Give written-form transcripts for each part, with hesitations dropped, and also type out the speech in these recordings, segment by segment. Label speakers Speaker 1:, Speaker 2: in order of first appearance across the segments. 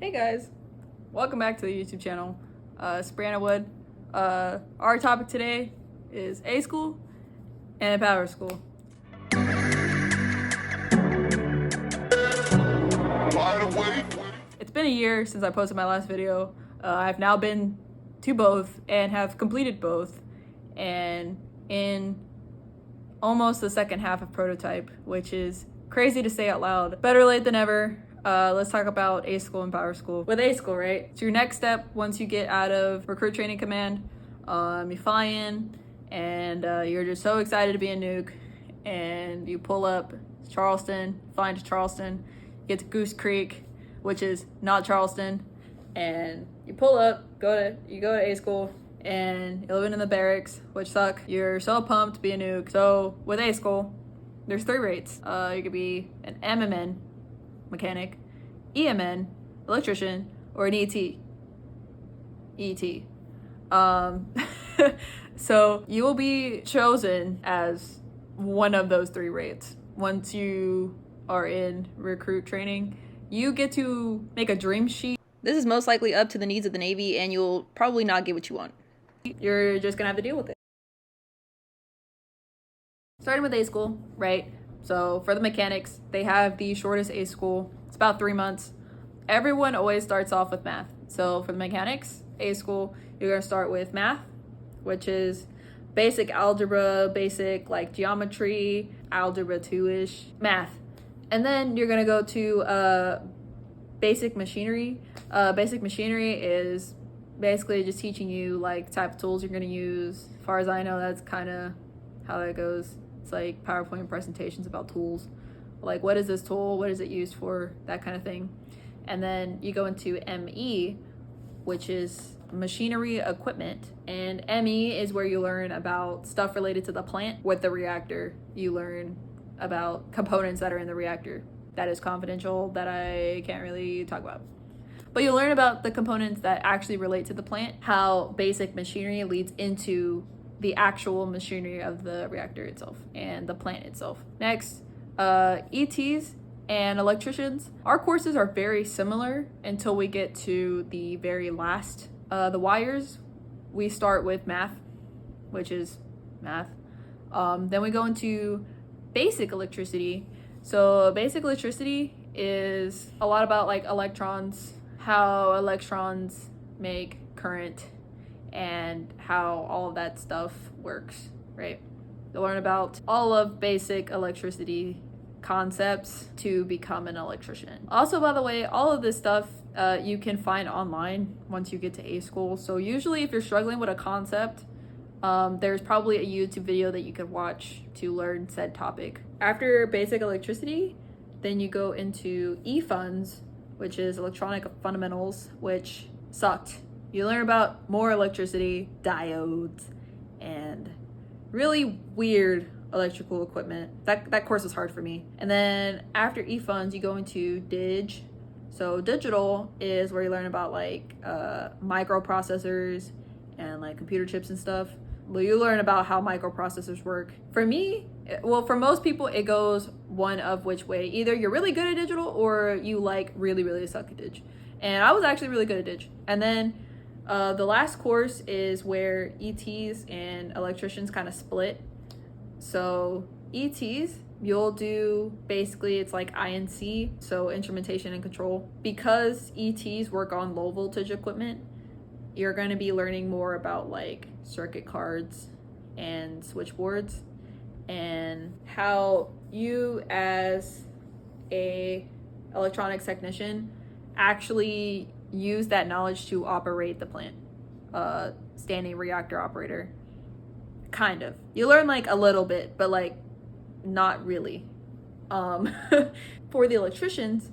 Speaker 1: Hey guys, welcome back to the YouTube channel. It's Brianna Wood. Our topic today is A-School and Powerschool. It's been a year since I posted my last video. I've now been to both and have completed both, and in almost the second half of prototype, which is crazy to say out loud. Better late than ever. Let's talk about A-School and Powerschool. With A-School, right? It's your next step once you get out of recruit training command. You fly in and you're just so excited to be a nuke, and you pull up Charleston, fly into Charleston, get to Goose Creek, which is not Charleston, and you pull up, you go to A-School, and you're living in the barracks, which suck. You're so pumped to be a nuke. So with A-School, there's 3 rates. You could be an MMN, mechanic, EMN, electrician, or an ET. So you will be chosen as one of those 3 rates. Once you are in recruit training, you get to make a dream sheet. This is most likely up to the needs of the Navy, and you'll probably not get what you want. You're just gonna have to deal with it. Starting with A-School, right? So for the mechanics, they have the shortest A-School. It's about 3 months. Everyone always starts off with math. So for the mechanics, A-School, you're gonna start with math, which is basic algebra, basic like geometry, algebra 2-ish, math. And then you're gonna go to basic machinery. Basic machinery is basically just teaching you like type of tools you're gonna use. As far as I know, that's kind of how that goes. It's like PowerPoint presentations about tools. Like, what is this tool? What is it used for? That kind of thing. And then you go into ME, which is machinery equipment. And ME is where you learn about stuff related to the plant. With the reactor, you learn about components that are in the reactor. That is confidential, that I can't really talk about. But you'll learn about the components that actually relate to the plant, how basic machinery leads into the actual machinery of the reactor itself and the plant itself. Next, ETs and electricians. Our courses are very similar until we get to the very last. The wires, we start with math, which is math. Then we go into basic electricity. So basic electricity is a lot about like electrons, how electrons make current, and how all of that stuff works, right? You'll learn about all of basic electricity concepts to become an electrician. Also, by the way, all of this stuff you can find online once you get to A-School. So usually if you're struggling with a concept, there's probably a YouTube video that you could watch to learn said topic. After basic electricity, then you go into E-Funds, which is electronic fundamentals, which sucked. You learn about more electricity, diodes, and really weird electrical equipment. That course was hard for me. And then after E-Funds, you go into Dig. So digital is where you learn about like microprocessors and like computer chips and stuff. Well, you learn about how microprocessors work. For me, well, for most people, it goes one of which way. Either you're really good at digital or you like really, really suck at Dig. And I was actually really good at Dig. And then the last course is where ETs and electricians kind of split. So ETs, you'll do basically, it's like INC, so instrumentation and control. Because ETs work on low voltage equipment, you're going to be learning more about like circuit cards and switchboards, and how you as a electronics technician actually use that knowledge to operate the plant. Standing reactor operator, kind of. You learn like a little bit, but like not really. For the electricians,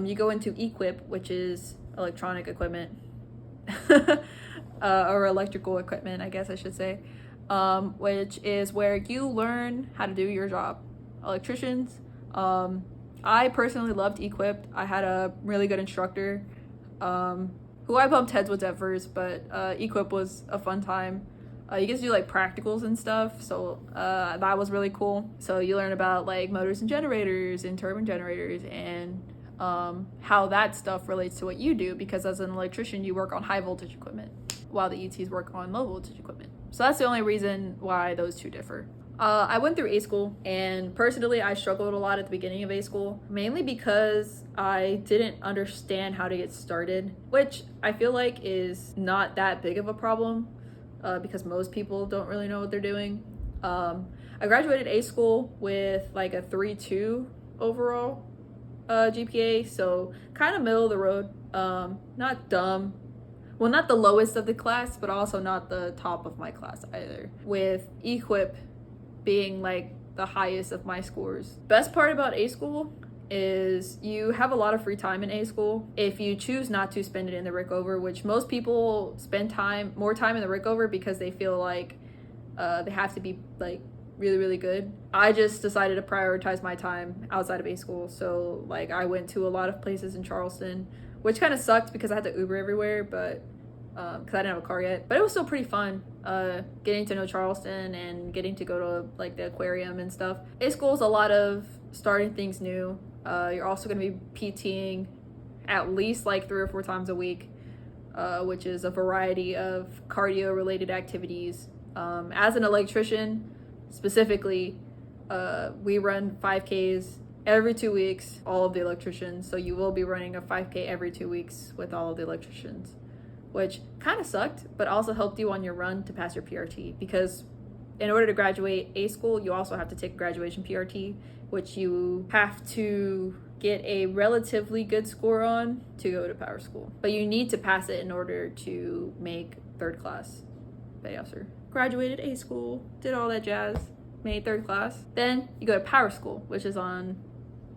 Speaker 1: you go into equip, which is electronic equipment or electrical equipment, I guess I should say, which is where you learn how to do your job. Electricians, I personally loved equip. I had a really good instructor who I bumped heads with at first, but equip was a fun time. You get to do like practicals and stuff, so that was really cool. So you learn about like motors and generators and turbine generators and how that stuff relates to what you do, because as an electrician, you work on high voltage equipment while the ETs work on low voltage equipment. So that's the only reason why those two differ. I went through A-School, and personally I struggled a lot at the beginning of A-School, mainly because I didn't understand how to get started, which I feel like is not that big of a problem, because most people don't really know what they're doing. I graduated A-School with like a 3.2 overall GPA, so kind of middle of the road. Not dumb. Well, not the lowest of the class, but also not the top of my class either, with equip being like the highest of my scores. Best part about A-School is you have a lot of free time in A-School if you choose not to spend it in the Rickover, which most people spend more time in the Rickover because they feel like they have to be like really good. I just decided to prioritize my time outside of A-School, so like I went to a lot of places in Charleston, which kind of sucked because I had to Uber everywhere, but because I didn't have a car yet. But it was still pretty fun getting to know Charleston and getting to go to like the aquarium and stuff. A-School is a lot of starting things new. You're also going to be PTing at least like 3 or 4 times a week, which is a variety of cardio related activities. As an electrician specifically, we run 5Ks every 2 weeks, all of the electricians. So you will be running a 5K every 2 weeks with all of the electricians, which kind of sucked, but also helped you on your run to pass your PRT, because in order to graduate A-School, you also have to take a graduation PRT, which you have to get a relatively good score on to go to Powerschool. But you need to pass it in order to make 3rd class. But yeah, sir. Graduated A-School, did all that jazz, made 3rd class. Then you go to Powerschool, which is on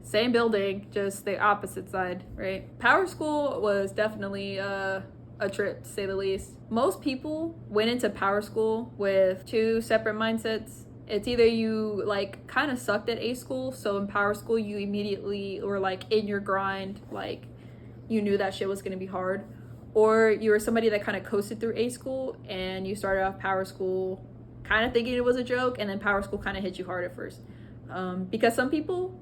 Speaker 1: same building, just the opposite side, right? Powerschool was definitely a trip, to say the least. Most people went into Powerschool with 2 separate mindsets. It's either you like kind of sucked at A-School, so in Powerschool you immediately were like in your grind, like you knew that shit was going to be hard, or you were somebody that kind of coasted through A-School and you started off Powerschool kind of thinking it was a joke, and then Powerschool kind of hit you hard at first, because some people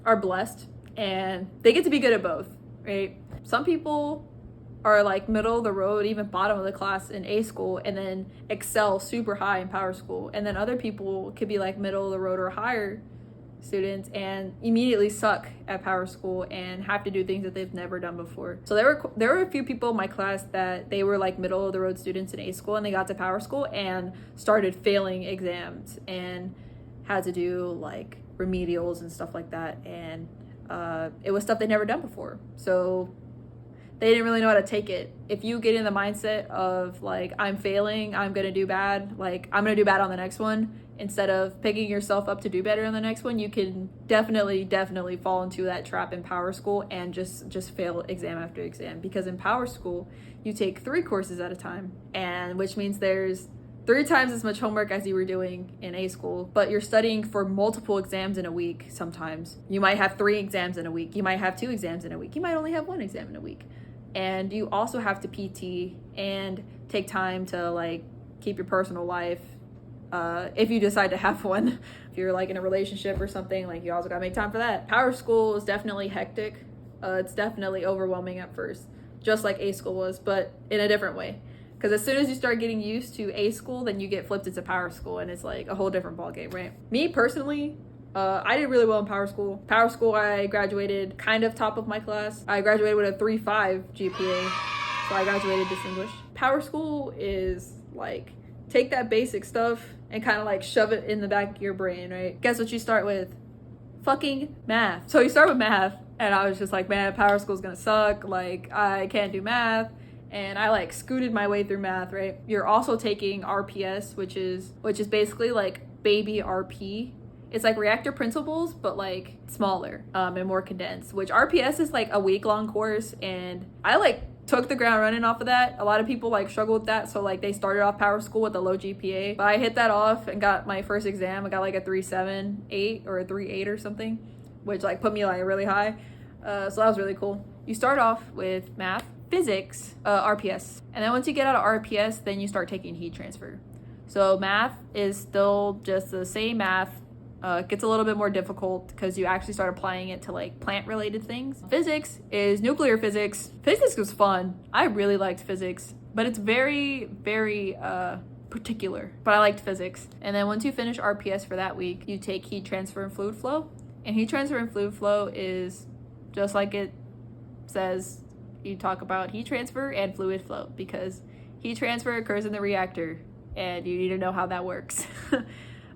Speaker 1: are blessed and they get to be good at both, right? Some people are like middle of the road, even bottom of the class in A-School, and then excel super high in Powerschool. And then other people could be like middle of the road or higher students and immediately suck at Powerschool and have to do things that they've never done before. So there were a few people in my class that they were like middle of the road students in A-School, and they got to Powerschool and started failing exams and had to do like remedials and stuff like that. And it was stuff they'd never done before. So they didn't really know how to take it. If you get in the mindset of like, I'm failing, I'm gonna do bad, like I'm gonna do bad on the next one, instead of picking yourself up to do better on the next one, you can definitely fall into that trap in Powerschool and just fail exam after exam. Because in Powerschool, you take 3 courses at a time, and which means there's 3 times as much homework as you were doing in A-School, but you're studying for multiple exams in a week sometimes. You might have 3 exams in a week. You might have 2 exams in a week. You might only have 1 exam in a week. And you also have to PT and take time to like keep your personal life, if you decide to have one. If you're like in a relationship or something, like you also gotta make time for that. Powerschool is definitely hectic. It's definitely overwhelming at first, just like A-School was, but in a different way. Because as soon as you start getting used to A-School, then you get flipped into Powerschool, and it's like a whole different ballgame, right? Me personally, I did really well in Powerschool. Powerschool, I graduated kind of top of my class. I graduated with a 3.5 GPA, so I graduated distinguished. Powerschool is like, take that basic stuff and kind of like shove it in the back of your brain, right? Guess what you start with? Fucking math. So you start with math, and I was just like, man, Powerschool's gonna suck. Like, I can't do math. And I like scooted my way through math, right? You're also taking RPS, which is basically like baby RP. It's like reactor principles, but like smaller and more condensed, which RPS is like a week-long course, and I like took the ground running off of that. A lot of people like struggle with that, so like they started off Powerschool with a low GPA, but I hit that off and got my first exam. I got like a 3.78 or a 3.8 or something, which like put me like really high. So that was really cool. You start off with math, physics, RPS, and then once you get out of RPS, then you start taking heat transfer. So math is still just the same math It gets a little bit more difficult because you actually start applying it to like plant related things. Physics is nuclear physics. Physics was fun. I really liked physics, but it's very, very particular. But I liked physics. And then once you finish RPS for that week, you take heat transfer and fluid flow. And heat transfer and fluid flow is just like it says, you talk about heat transfer and fluid flow because heat transfer occurs in the reactor and you need to know how that works.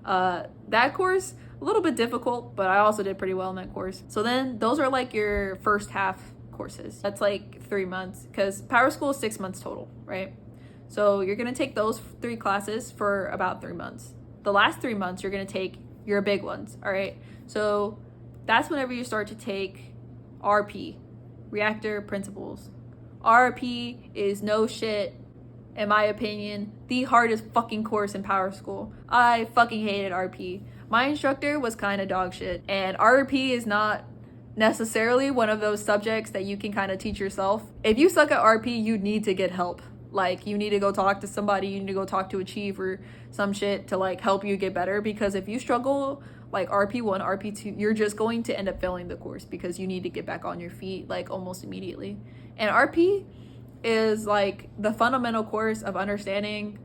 Speaker 1: That course, a little bit difficult, but I also did pretty well in that course. So then those are like your first half courses. That's like 3 months because Powerschool is 6 months total, right? So you're gonna take those 3 classes for about 3 months. The last 3 months, you're gonna take your big ones, all right? So that's whenever you start to take RP, Reactor Principles. RP is no shit, in my opinion, the hardest fucking course in Powerschool. I fucking hated RP. My instructor was kind of dog shit, and RP is not necessarily one of those subjects that you can kind of teach yourself. If you suck at RP, you need to get help. Like, you need to go talk to somebody, you need to go talk to a chief or some shit to like help you get better, because if you struggle like RP1, RP2, you're just going to end up failing the course because you need to get back on your feet like almost immediately. And RP is like the fundamental course of understanding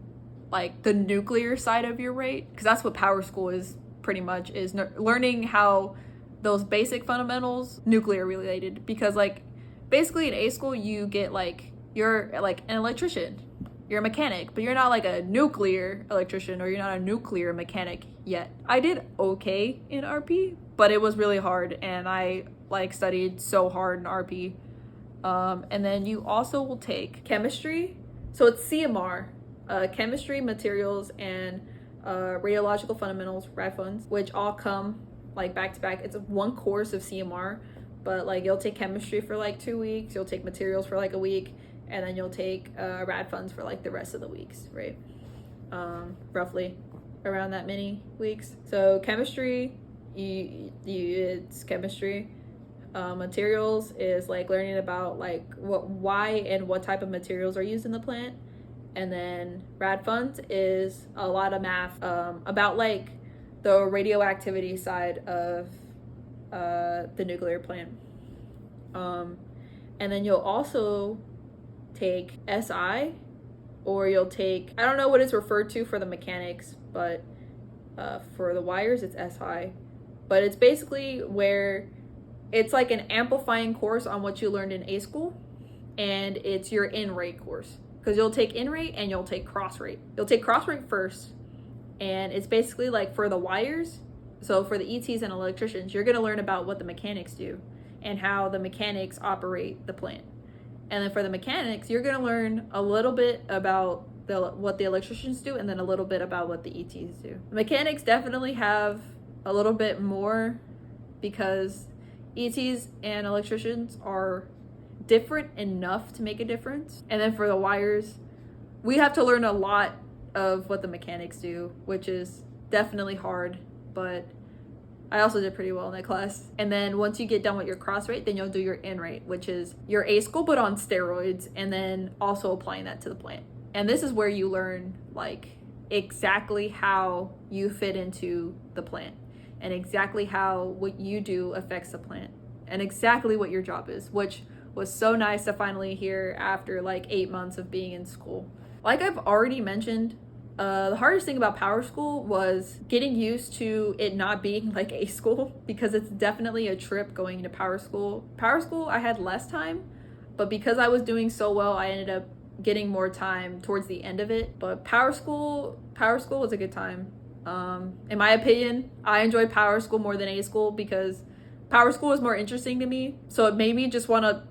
Speaker 1: like the nuclear side of your rate, because that's what Powerschool is pretty much, is learning how those basic fundamentals nuclear related. Because like basically in A-School you get like, you're like an electrician, you're a mechanic, but you're not like a nuclear electrician or you're not a nuclear mechanic yet. I did okay in RP, but it was really hard and I like studied so hard in RP. And then you also will take chemistry. So it's CMR, chemistry, materials, and radiological fundamentals, rad funds, which all come like back to back. It's one course of CMR, but like you'll take chemistry for like 2 weeks, you'll take materials for like a week, and then you'll take rad funds for like the rest of the weeks, right? Roughly around that many weeks. So chemistry, it's chemistry. Materials is like learning about like why and what type of materials are used in the plant. And then rad funds is a lot of math about like the radioactivity side of the nuclear plant. And then you'll also take SI, or you'll take, I don't know what it's referred to for the mechanics, but for the wires it's SI. But it's basically where it's like an amplifying course on what you learned in A-School, and it's your in-rate course. Because you'll take in-rate and you'll take cross-rate. You'll take cross-rate first, and it's basically like for the wires, so for the ETs and electricians, you're gonna learn about what the mechanics do and how the mechanics operate the plant. And then for the mechanics, you're gonna learn a little bit about what the electricians do and then a little bit about what the ETs do. The mechanics definitely have a little bit more because ETs and electricians are different enough to make a difference. And then for the wires, we have to learn a lot of what the mechanics do, which is definitely hard, but I also did pretty well in that class. And then once you get done with your cross rate, then you'll do your in rate, which is your A-School but on steroids, and then also applying that to the plant. And this is where you learn like exactly how you fit into the plant and exactly how what you do affects the plant and exactly what your job is, which was so nice to finally hear after like 8 months of being in school. Like I've already mentioned, the hardest thing about Powerschool was getting used to it not being like A-School, because it's definitely a trip going into Powerschool. Powerschool, I had less time, but because I was doing so well, I ended up getting more time towards the end of it. But Powerschool was a good time. In my opinion, I enjoyed Powerschool more than A-School because Powerschool was more interesting to me. So it made me just want to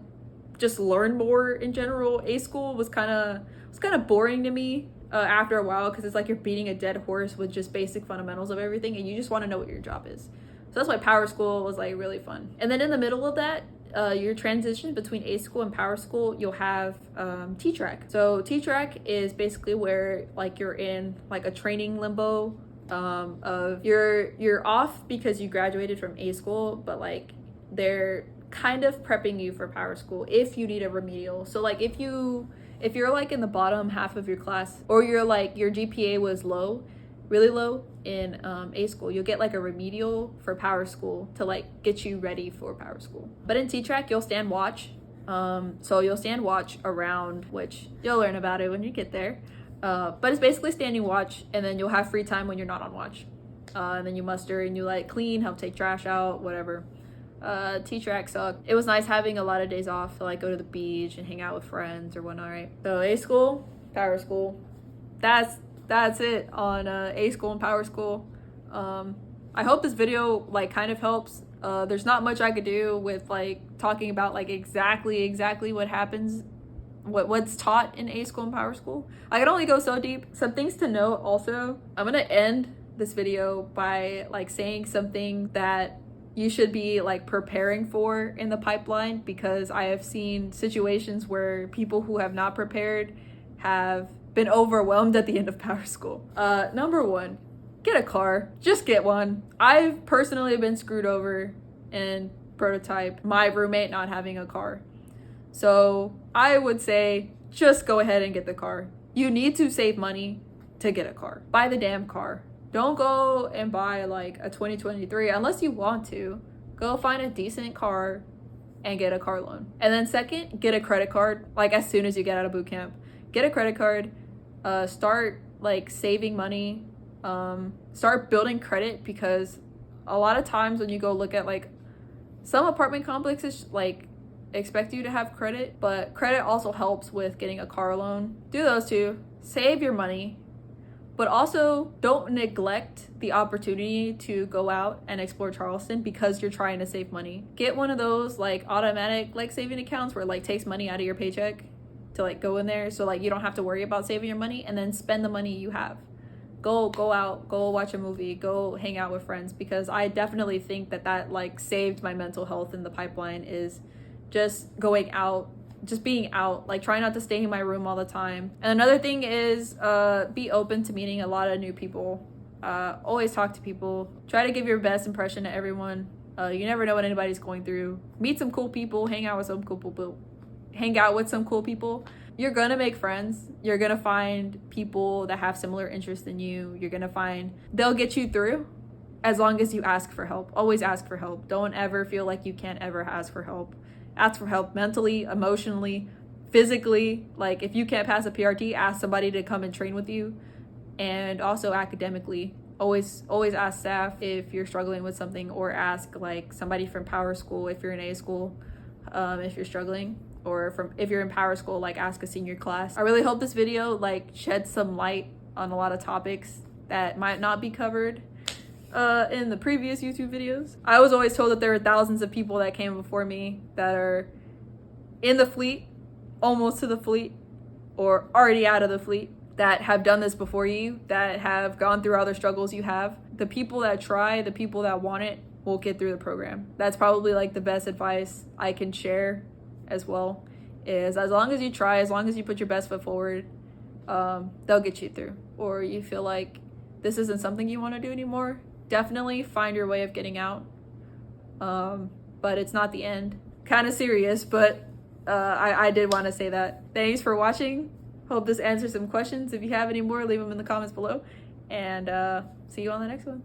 Speaker 1: just learn more in general. A-School was kind of boring to me after a while, because it's like you're beating a dead horse with just basic fundamentals of everything and you just want to know what your job is. So that's why Powerschool was like really fun. And then in the middle of that, your transition between A-School and Powerschool, you'll have T-Track. So T-Track is basically where like you're in like a training limbo of you're off because you graduated from A-School, but like they're kind of prepping you for Powerschool if you need a remedial. So like if you're like in the bottom half of your class, or you're like your GPA was low, really low in A-School. You'll get like a remedial for Powerschool to like get you ready for Powerschool. But in T-Track, you'll stand watch. So you'll stand watch around, which you'll learn about it when you get there. But it's basically standing watch, and then you'll have free time when you're not on watch. And then you muster and you like clean, help take trash out, whatever. T-Track sucked. It was nice having a lot of days off to like go to the beach and hang out with friends or whatnot, right? So A-School, Powerschool. That's it on A-School and Powerschool. I hope this video like kind of helps. There's not much I could do with like talking about like exactly what happens, what's taught in A-School and Powerschool. I can only go so deep. Some things to note also. I'm gonna end this video by like saying something that you should be like preparing for in the pipeline, because I have seen situations where people who have not prepared have been overwhelmed at the end of Powerschool. Number one, get a car. Just get one. I've personally been screwed over in prototype, my roommate not having a car. So I would say just go ahead and get the car. You need to save money to get a car. Buy the damn car. Don't go and buy like a 2023 unless you want to. Go find a decent car and get a car loan. And then second, get a credit card like as soon as you get out of boot camp. Get a credit card. Start like saving money. Start building credit, because a lot of times when you go look at like some apartment complexes like expect you to have credit, but credit also helps with getting a car loan. Do those two. Save your money, but also don't neglect the opportunity to go out and explore Charleston because you're trying to save money. Get one of those like automatic like saving accounts where it like takes money out of your paycheck to like go in there, so like you don't have to worry about saving your money, and then spend the money you have. Go out, go watch a movie, go hang out with friends, because I definitely think that like saved my mental health in the pipeline, is just going out, just being out, like try not to stay in my room all the time. And another thing is be open to meeting a lot of new people. Always talk to people. Try to give your best impression to everyone. You never know what anybody's going through. Meet some cool people, hang out with some cool people. You're gonna make friends. You're gonna find people that have similar interests in you. You're gonna find they'll get you through as long as you ask for help. Always ask for help. Don't ever feel like you can't ever ask for help. Ask for help mentally, emotionally, physically. Like if you can't pass a PRT, ask somebody to come and train with you. And also academically. Always ask staff if you're struggling with something, or ask like somebody from Powerschool if you're in A-School, if you're struggling. Or if you're in Powerschool, like ask a senior class. I really hope this video like sheds some light on a lot of topics that might not be covered in the previous YouTube videos. I was always told that there were thousands of people that came before me that are in the fleet, almost to the fleet, or already out of the fleet, that have done this before you, that have gone through all the struggles you have. The people that try, the people that want it, will get through the program. That's probably like the best advice I can share as well, is as long as you try, as long as you put your best foot forward, they'll get you through. Or you feel like this isn't something you want to do anymore, definitely find your way of getting out. But it's not the end. Kind of serious, but I did want to say that. Thanks for watching. Hope this answers some questions. If you have any more, leave them in the comments below, and see you on the next one.